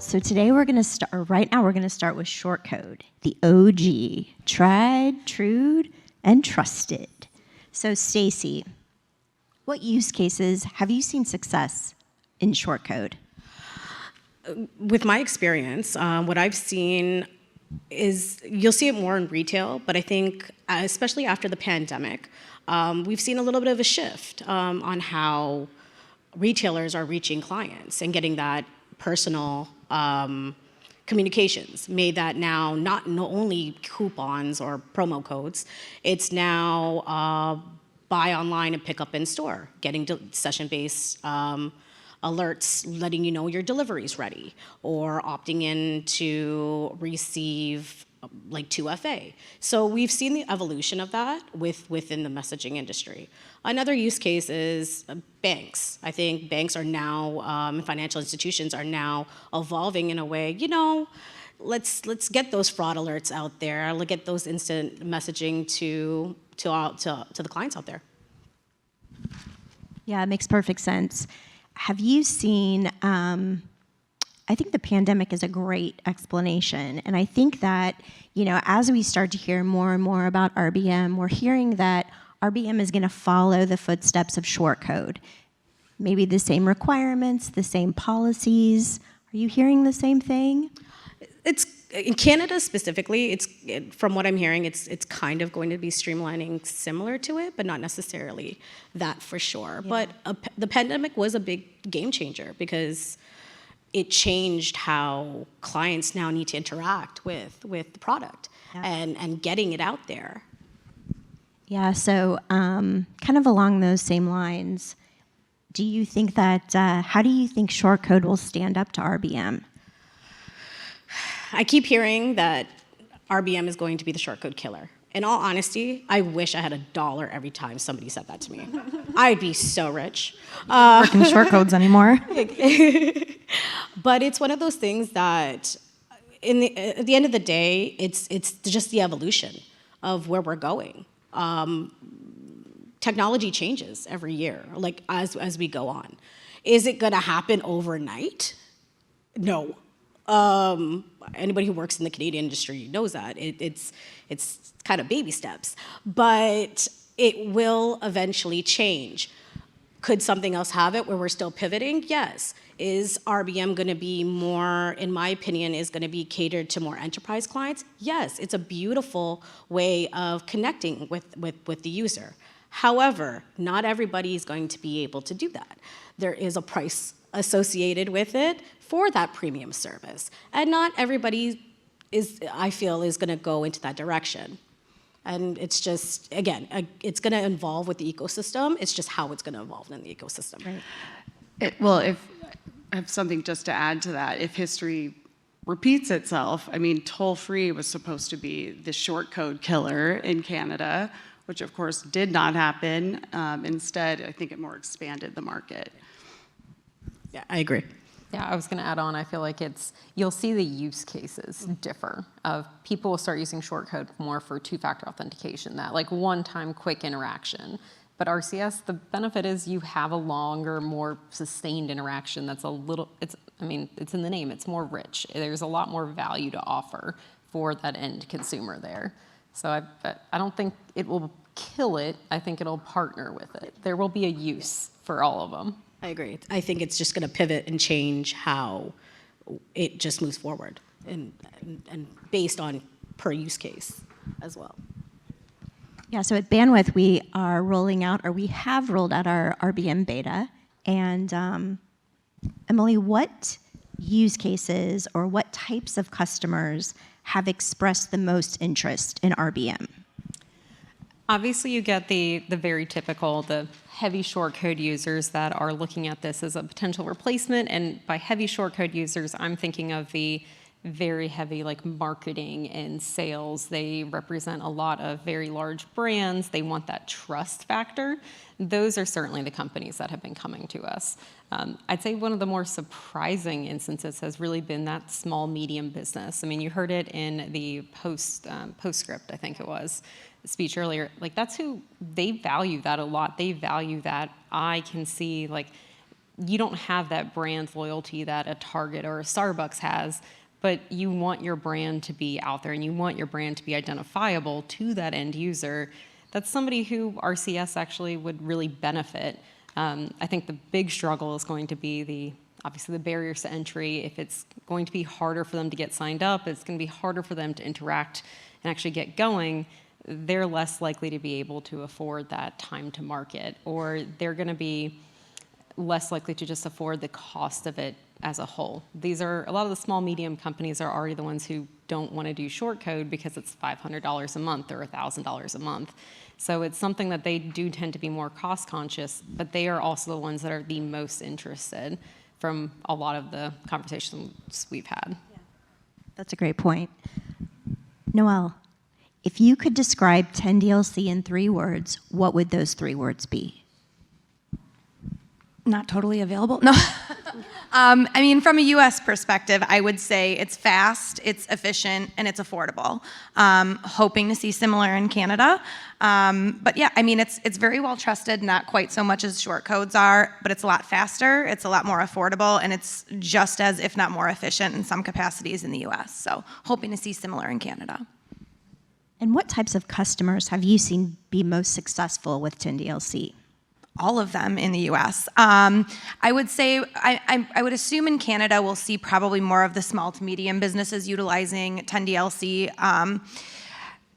So today we're going to start, right now we're going to start with short code, the OG, tried, true, and trusted. So Stacy, what use cases have you seen success in short code? With my experience, what I've seen is you'll see it more in retail, but I think especially after the pandemic, we've seen a little bit of a shift on how retailers are reaching clients and getting that personal communications. Made that now not only coupons or promo codes, it's now buy online and pick up in store, getting session-based alerts letting you know your delivery's ready, or opting in to receive like 2FA. So we've seen the evolution of that within the messaging industry. Another use case is banks. I think banks are now, and financial institutions are now evolving in a way, you know, let's get those fraud alerts out there, let's get those instant messaging to the clients out there. Yeah, it makes perfect sense. Have you seen, I think the pandemic is a great explanation. And I think that, you know, as we start to hear more and more about RBM, we're hearing that RBM is going to follow the footsteps of short code. Maybe the same requirements, the same policies. Are you hearing the same thing? It's in Canada specifically, from what I'm hearing, it's kind of going to be streamlining similar to it, but not necessarily that for sure. Yeah. But the pandemic was a big game changer because it changed how clients now need to interact with the product. Yeah. and getting it out there. Yeah, so kind of along those same lines, do you think that, how do you think short code will stand up to RBM? I keep hearing that RBM is going to be the short code killer. In all honesty, I wish I had $1 every time somebody said that to me. I'd be so rich. Working short codes anymore. But it's one of those things that, at the end of the day, it's just the evolution of where we're going. Technology changes every year, like as we go on. Is it going to happen overnight? No. Anybody who works in the Canadian industry knows that. It's kind of baby steps, but it will eventually change. Could something else have it where we're still pivoting? Yes. Is RBM going to be more, in my opinion, is going to be catered to more enterprise clients? Yes, it's a beautiful way of connecting with the user. However, not everybody is going to be able to do that. There is a price associated with it for that premium service. And not everybody I feel, is going to go into that direction. And it's just, again, it's going to evolve with the ecosystem. It's just how it's going to evolve in the ecosystem. Right. Well, if I have something just to add to that, if history repeats itself, I mean, toll-free was supposed to be the short code killer in Canada, which of course did not happen. Instead, I think it more expanded the market. Yeah, I agree. Yeah, I was going to add on, I feel like you'll see the use cases differ. Of people will start using short code more for two-factor authentication, that like one-time quick interaction. But RCS, the benefit is you have a longer, more sustained interaction that's a little, it's in the name, it's more rich. There's a lot more value to offer for that end consumer there. So I don't think it will kill it, I think it'll partner with it. There will be a use for all of them. I agree. I think it's just going to pivot and change how it just moves forward, and based on per use case as well. Yeah, so at Bandwidth, we are rolling out, or we have rolled out our RBM beta. And Emily, what use cases or what types of customers have expressed the most interest in RBM? Obviously, you get the very typical, the heavy short code users that are looking at this as a potential replacement. And by heavy short code users, I'm thinking of the very heavy like marketing and sales. They represent a lot of very large brands. They want that trust factor. Those are certainly the companies that have been coming to us. I'd say one of the more surprising instances has really been that small, medium business. I mean, you heard it in the postscript, I think it was, speech earlier. Like, that's who, they value that a lot. They value that I can see, like, you don't have that brand loyalty that a Target or a Starbucks has, but you want your brand to be out there and you want your brand to be identifiable to that end user. That's somebody who RCS actually would really benefit. I think the big struggle is going to be obviously the barriers to entry. If it's going to be harder for them to get signed up, it's going to be harder for them to interact and actually get going, they're less likely to be able to afford that time to market, or they're going to be less likely to just afford the cost of it as a whole. A lot of the small, medium companies are already the ones who don't want to do short code because it's $500 a month or $1,000 a month. So it's something that they do tend to be more cost conscious, but they are also the ones that are the most interested from a lot of the conversations we've had. Yeah. That's a great point. Noelle, if you could describe 10DLC in 3 words, what would those 3 words be? Not totally available. No. I mean, from a U.S. perspective, I would say it's fast, it's efficient, and it's affordable. Hoping to see similar in Canada. But yeah, I mean, it's very well trusted, not quite so much as short codes are, but it's a lot faster, it's a lot more affordable, and it's just as, if not more efficient in some capacities in the U.S. So hoping to see similar in Canada. And what types of customers have you seen be most successful with 10DLC? All of them in the U.S. I would say, I would assume in Canada we'll see probably more of the small to medium businesses utilizing 10DLC.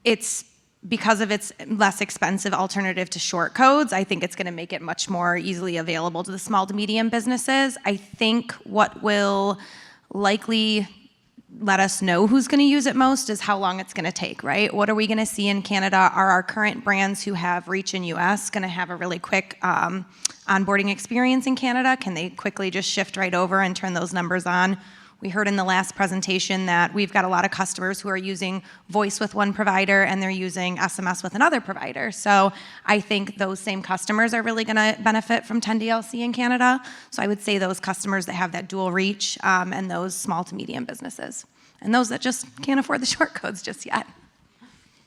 It's because of its less expensive alternative to short codes. I think it's going to make it much more easily available to the small to medium businesses. I think what will likely let us know who's going to use it most is how long it's going to take, right? What are we going to see in Canada? Are our current brands who have reach in US going to have a really quick onboarding experience in Canada? Can they quickly just shift right over and turn those numbers on? We heard in the last presentation that we've got a lot of customers who are using voice with one provider and they're using SMS with another provider. So I think those same customers are really going to benefit from 10DLC in Canada. So I would say those customers that have that dual reach and those small to medium businesses and those that just can't afford the short codes just yet.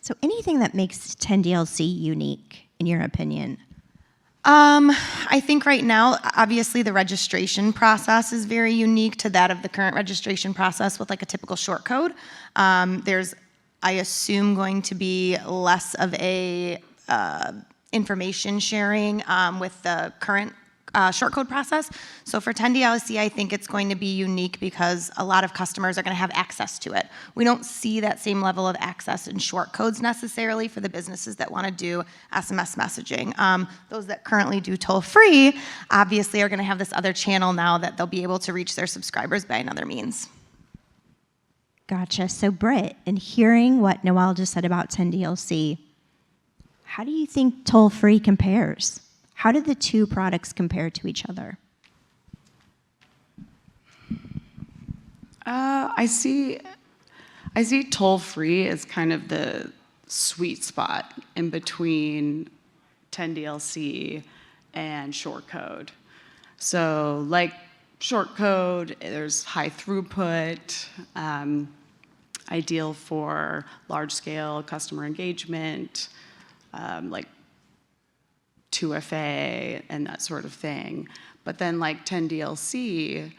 So anything that makes 10DLC unique, in your opinion? I think right now, obviously the registration process is very unique to that of the current registration process with like a typical short code. There's, I assume, going to be less of a information sharing with the current short code process. So for 10DLC, I think it's going to be unique because a lot of customers are going to have access to it. We don't see that same level of access in short codes necessarily for the businesses that want to do SMS messaging. Those that currently do toll-free obviously are going to have this other channel now that they'll be able to reach their subscribers by another means. Gotcha. So Britt, in hearing what Noelle just said about 10DLC, how do you think toll-free compares? How do the 2 products compare to each other? I see toll-free as kind of the sweet spot in between 10DLC and short code. So like short code, there's high throughput, ideal for large-scale customer engagement, like 2FA and that sort of thing. But then like 10DLC,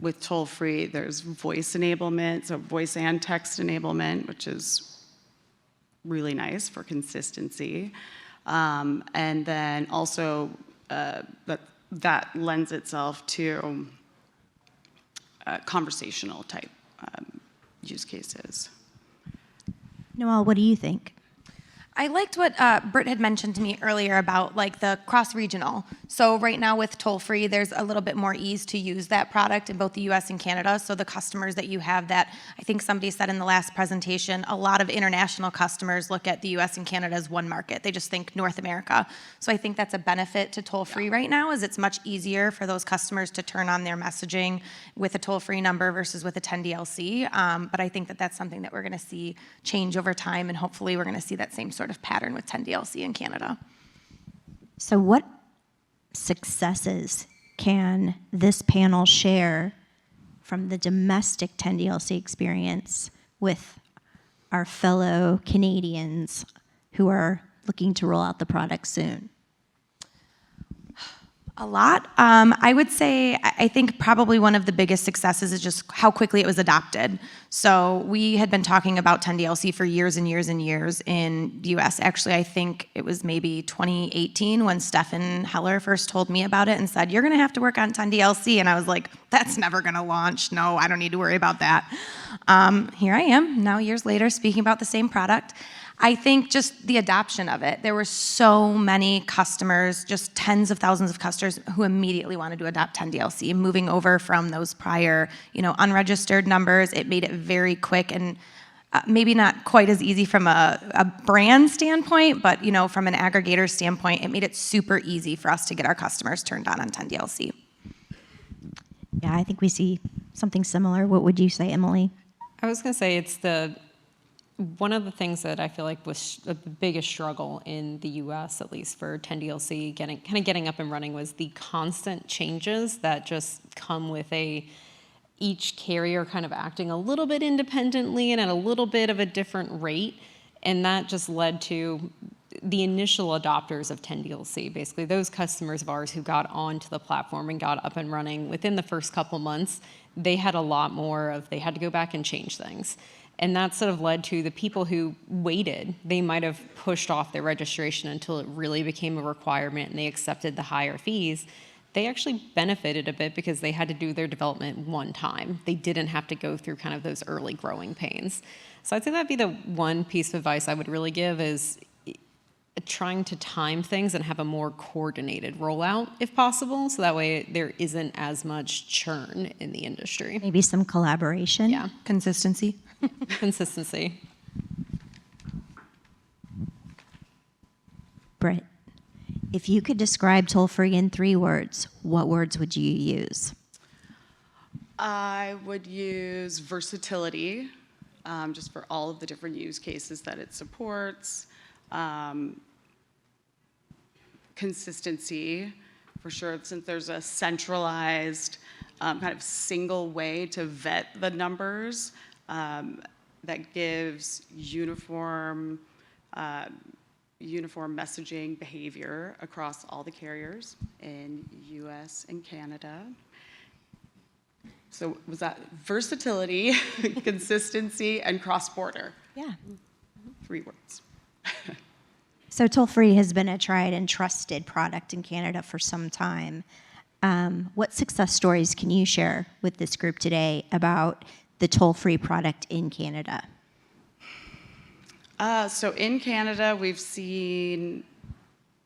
with toll-free, there's voice enablement, so voice and text enablement, which is really nice for consistency. And then also that lends itself to conversational type use cases. Noelle, what do you think? I liked what Britt had mentioned to me earlier about like the cross-regional. So right now with toll-free, there's a little bit more ease to use that product in both the US and Canada. So the customers that you have that, I think somebody said in the last presentation, a lot of international customers look at the US and Canada as one market. They just think North America. So I think that's a benefit to toll-free right now, is it's much easier for those customers to turn on their messaging with a toll-free number versus with a 10DLC. But I think that that's something that we're gonna see change over time, and hopefully we're gonna see that same sort of pattern with 10DLC in Canada. So what successes can this panel share from the domestic 10DLC experience with our fellow Canadians who are looking to roll out the product soon? A lot. I would say, I think probably one of the biggest successes is just how quickly it was adopted. So we had been talking about 10DLC for years and years and years in the US. Actually, I think it was maybe 2018 when Stefan Heller first told me about it and said, you're gonna have to work on 10DLC. And I was like, that's never gonna launch. No, I don't need to worry about that. Here I am, now years later, speaking about the same product. I think just the adoption of it. There were so many customers, just tens of thousands of customers who immediately wanted to adopt 10DLC, moving over from those prior, unregistered numbers. It made it very quick and maybe not quite as easy from a brand standpoint, but from an aggregator standpoint, it made it super easy for us to get our customers turned on 10DLC. Yeah, I think we see something similar. What would you say, Emily? I was going to say one of the things that I feel like was the biggest struggle in the U.S., at least for 10DLC, getting up and running, was the constant changes that just come with each carrier kind of acting a little bit independently and at a little bit of a different rate, and that just led to the initial adopters of 10DLC, basically those customers of ours who got onto the platform and got up and running within the first couple months. They had a lot more they had to go back and change things. And that sort of led to the people who waited. They might have pushed off their registration until it really became a requirement and they accepted the higher fees. They actually benefited a bit because they had to do their development one time. They didn't have to go through kind of those early growing pains. So I'd say that'd be the one piece of advice I would really give is trying to time things and have a more coordinated rollout if possible. So that way there isn't as much churn in the industry. Maybe some collaboration? Yeah. Consistency. Consistency. Britt, if you could describe toll-free in 3 words, what words would you use? I would use versatility, just for all of the different use cases that it supports. Consistency, for sure, since there's a centralized kind of single way to vet the numbers that gives uniform messaging behavior across all the carriers in US and Canada. So was that versatility, consistency, and cross-border? Yeah. 3 words. So toll-free has been a tried and trusted product in Canada for some time. What success stories can you share with this group today about the toll-free product in Canada? So in Canada, we've seen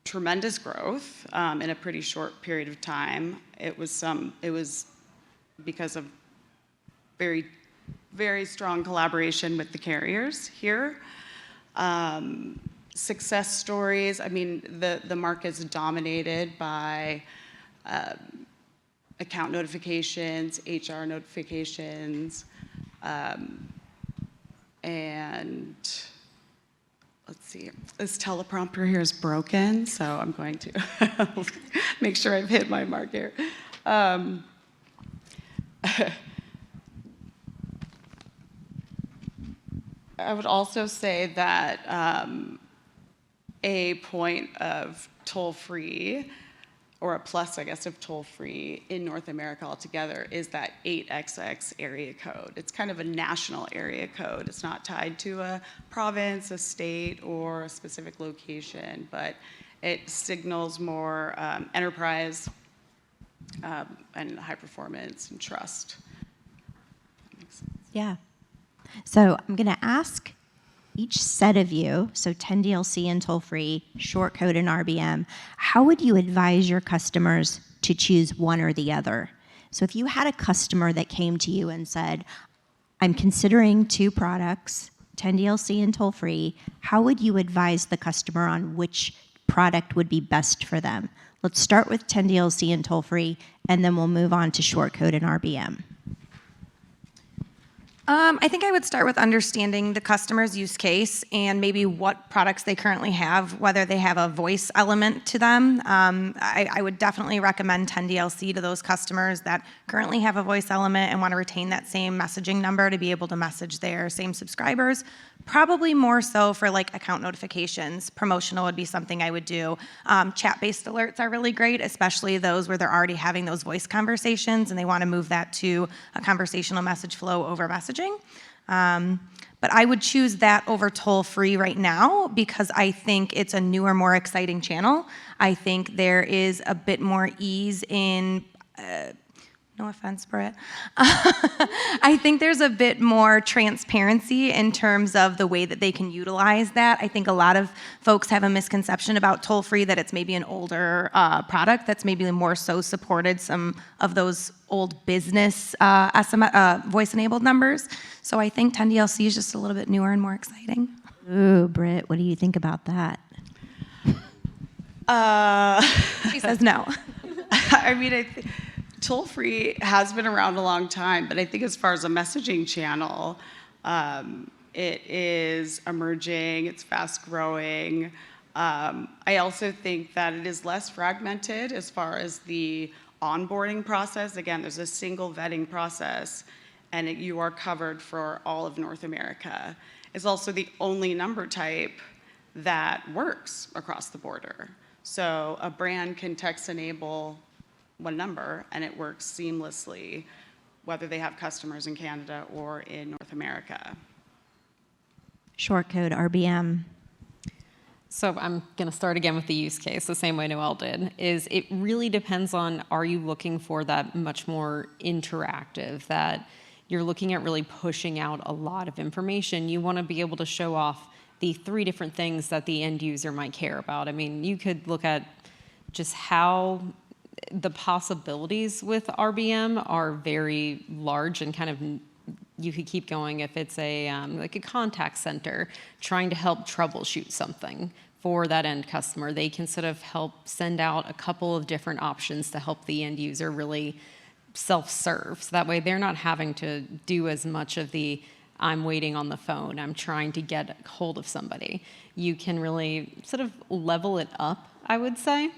tremendous growth in a pretty short period of time. It was because of very, very strong collaboration with the carriers here. Success stories, I mean, the market's dominated by account notifications, HR notifications, and let's see, this teleprompter here is broken, so I'm going to make sure I've hit my mark here. I would also say that a point of toll-free, or a plus, I guess, of toll-free in North America altogether is that 8XX area code. It's kind of a national area code. It's not tied to a province, a state, or a specific location, but it signals more enterprise and high performance and trust. That makes sense. Yeah. So I'm going to ask each set of you, so 10DLC and toll-free, short code and RBM, how would you advise your customers to choose one or the other? So if you had a customer that came to you and said, I'm considering 2 products, 10DLC and toll-free, how would you advise the customer on which product would be best for them? Let's start with 10DLC and toll-free, and then we'll move on to short code and RBM. I think I would start with understanding the customer's use case and maybe what products they currently have, whether they have a voice element to them. I would definitely recommend 10DLC to those customers that currently have a voice element and want to retain that same messaging number to be able to message their same subscribers. Probably more so for like account notifications. Promotional would be something I would do. Chat-based alerts are really great, especially those where they're already having those voice conversations and they want to move that to a conversational message flow over messaging. But I would choose that over toll-free right now because I think it's a newer, more exciting channel. I think there is a bit more ease in no offense, Britt. I think there's a bit more transparency in terms of the way that they can utilize that. I think a lot of folks have a misconception about toll-free that it's maybe an older product that's maybe more so supported some of those old business voice-enabled numbers. So I think 10DLC is just a little bit newer and more exciting. Ooh, Britt, what do you think about that? She says no. I mean, I think toll-free has been around a long time, but I think as far as a messaging channel, it is emerging, it's fast-growing. I also think that it is less fragmented as far as the onboarding process. Again, there's a single vetting process, and you are covered for all of North America. It's also the only number type that works across the border. So a brand can text enable one number and it works seamlessly, whether they have customers in Canada or in North America. Short code RBM. So I'm going to start again with the use case, the same way Noelle did, is it really depends on, are you looking for that much more interactive, that you're looking at really pushing out a lot of information. You want to be able to show off the 3 different things that the end user might care about. I mean, you could look at just how the possibilities with RBM are very large and kind of you could keep going if it's a like a contact center trying to help troubleshoot something for that end customer. They can sort of help send out a couple of different options to help the end user really self-serve. So that way they're not having to do as much of the I'm waiting on the phone, I'm trying to get hold of somebody. You can really sort of level it up, I would say.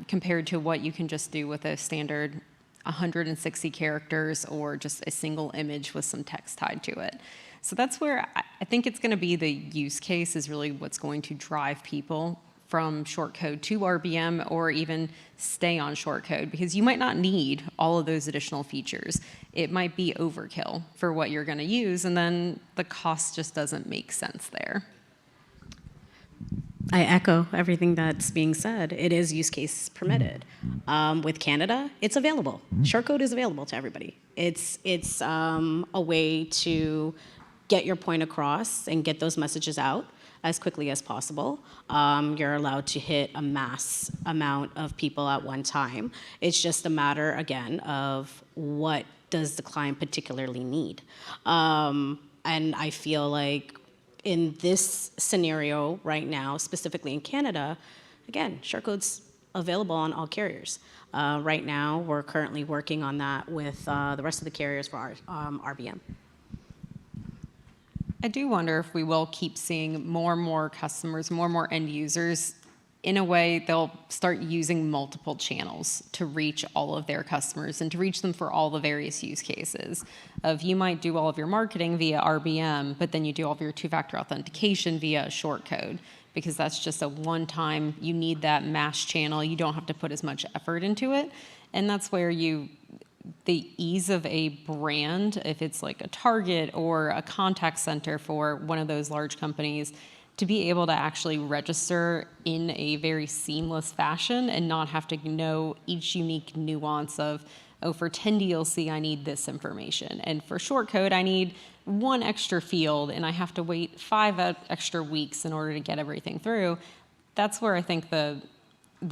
Compared to what you can just do with a standard 160 characters or just a single image with some text tied to it. So that's where I think it's going to be the use case is really what's going to drive people from short code to RBM or even stay on short code because you might not need all of those additional features. It might be overkill for what you're going to use and then the cost just doesn't make sense there. I echo everything that's being said. It is use case permitted. With Canada, it's available. Short code is available to everybody. It's a way to get your point across and get those messages out as quickly as possible. You're allowed to hit a mass amount of people at one time. It's just a matter, again, of what does the client particularly need. And I feel like in this scenario right now, specifically in Canada, again, short code's available on all carriers. Right now, we're currently working on that with the rest of the carriers for our RBM. I do wonder if we will keep seeing more and more customers, more and more end users. In a way, they'll start using multiple channels to reach all of their customers and to reach them for all the various use cases. You might do all of your marketing via RBM, but then you do all of your 2-factor authentication via short code because that's just a one-time, you need that mass channel. You don't have to put as much effort into it. And that's where the ease of a brand, if it's like a Target or a contact center for one of those large companies, to be able to actually register in a very seamless fashion and not have to know each unique nuance of, oh, for 10DLC, I need this information. And for short code, I need 1 extra field, and I have to wait 5 extra weeks in order to get everything through. That's where I think the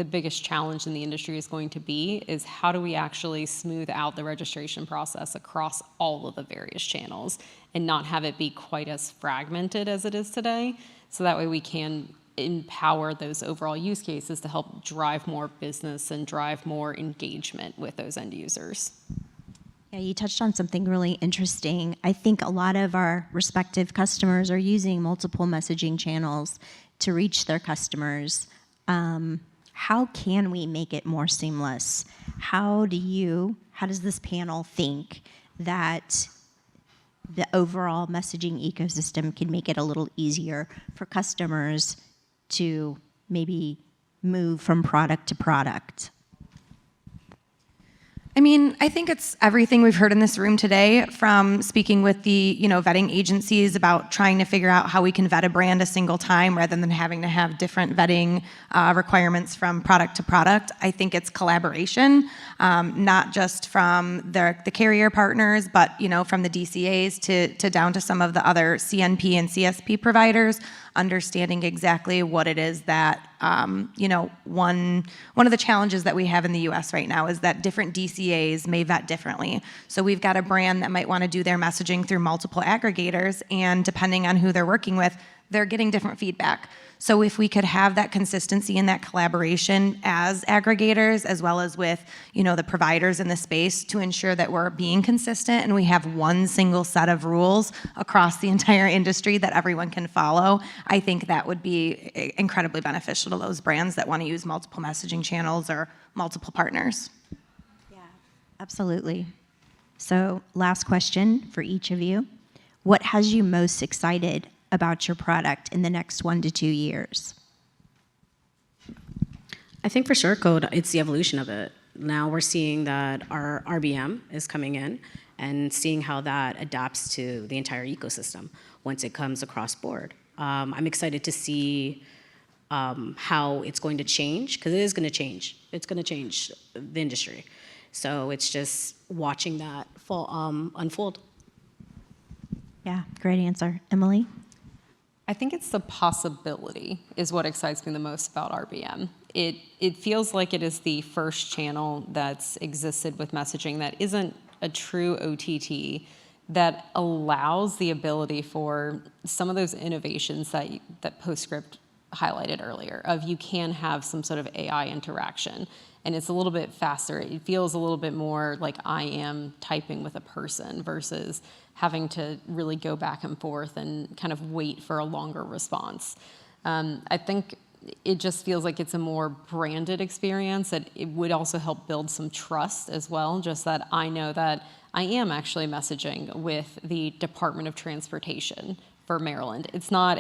biggest challenge in the industry is going to be is how do we actually smooth out the registration process across all of the various channels and not have it be quite as fragmented as it is today. So that way we can empower those overall use cases to help drive more business and drive more engagement with those end users. Yeah, you touched on something really interesting. I think a lot of our respective customers are using multiple messaging channels to reach their customers. How can we make it more seamless? How does this panel think that the overall messaging ecosystem can make it a little easier for customers to maybe move from product to product? I mean, I think it's everything we've heard in this room today, from speaking with the, vetting agencies about trying to figure out how we can vet a brand a single time rather than having to have different vetting requirements from product to product. I think it's collaboration, not just from the carrier partners, but, from the DCAs to down to some of the other CNP and CSP providers, understanding exactly what it is that, one of the challenges that we have in the US right now is that different DCAs may vet differently. So we've got a brand that might want to do their messaging through multiple aggregators, and depending on who they're working with, they're getting different feedback. So if we could have that consistency and that collaboration as aggregators, as well as with, the providers in the space, to ensure that we're being consistent and we have one single set of rules across the entire industry that everyone can follow, I think that would be incredibly beneficial to those brands that want to use multiple messaging channels or multiple partners. Yeah, absolutely. So last question for each of you. What has you most excited about your product in the next 1 to 2 years? I think for sure, Code, it's the evolution of it. Now we're seeing that our RBM is coming in and seeing how that adapts to the entire ecosystem once it comes across board. I'm excited to see how it's going to change, because it is going to change. It's going to change the industry. So it's just watching that unfold. Yeah, great answer. Emily? I think it's the possibility is what excites me the most about RBM. It feels like it is the first channel that's existed with messaging that isn't a true OTT, that allows the ability for some of those innovations that Postscript highlighted earlier, of you can have some sort of AI interaction, and it's a little bit faster. It feels a little bit more like I am typing with a person versus having to really go back and forth and kind of wait for a longer response. I think it just feels like it's a more branded experience. It would also help build some trust as well, just that I know that I am actually messaging with the Department of Transportation for Maryland. It's not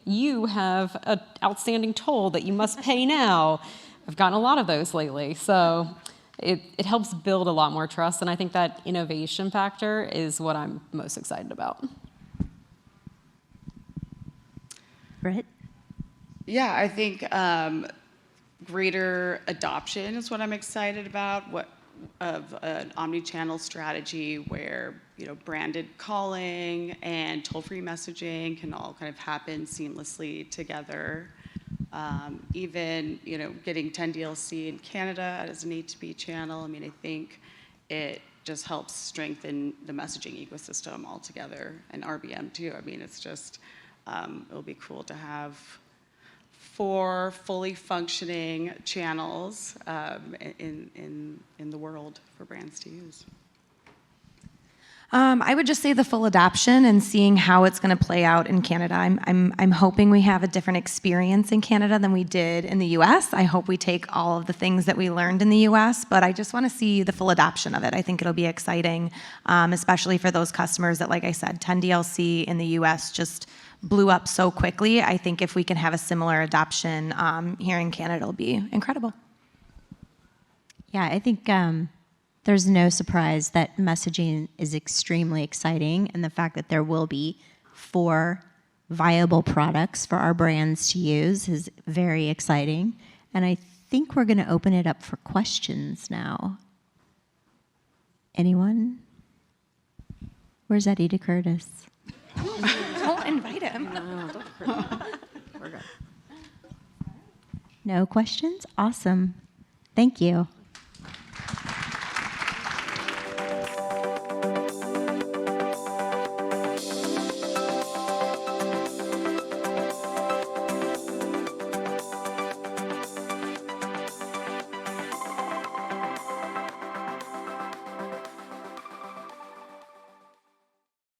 you have an outstanding toll that you must pay now. I've gotten a lot of those lately. So it helps build a lot more trust, and I think that innovation factor is what I'm most excited about. Britt? Yeah, I think greater adoption is what I'm excited about, of an omni-channel strategy where, branded calling and toll-free messaging can all kind of happen seamlessly together. Even, getting 10DLC in Canada as an A2B channel, I think it just helps strengthen the messaging ecosystem altogether, and RBM too. It's just, it'll be cool to have 4 fully functioning channels in the world for brands to use. I would just say the full adoption and seeing how it's going to play out in Canada. I'm hoping we have a different experience in Canada than we did in the US. I hope we take all of the things that we learned in the US, but I just want to see the full adoption of it. I think it'll be exciting, especially for those customers that, like I said, 10DLC in the US just blew up so quickly. I think if we can have a similar adoption here in Canada, it'll be incredible. Yeah, I think there's no surprise that messaging is extremely exciting, and the fact that there will be 4 viable products for our brands to use is very exciting. And I think we're going to open it up for questions now. Anyone? Where's Eddie DeCurtis? Don't invite him. No questions? Awesome. Thank you.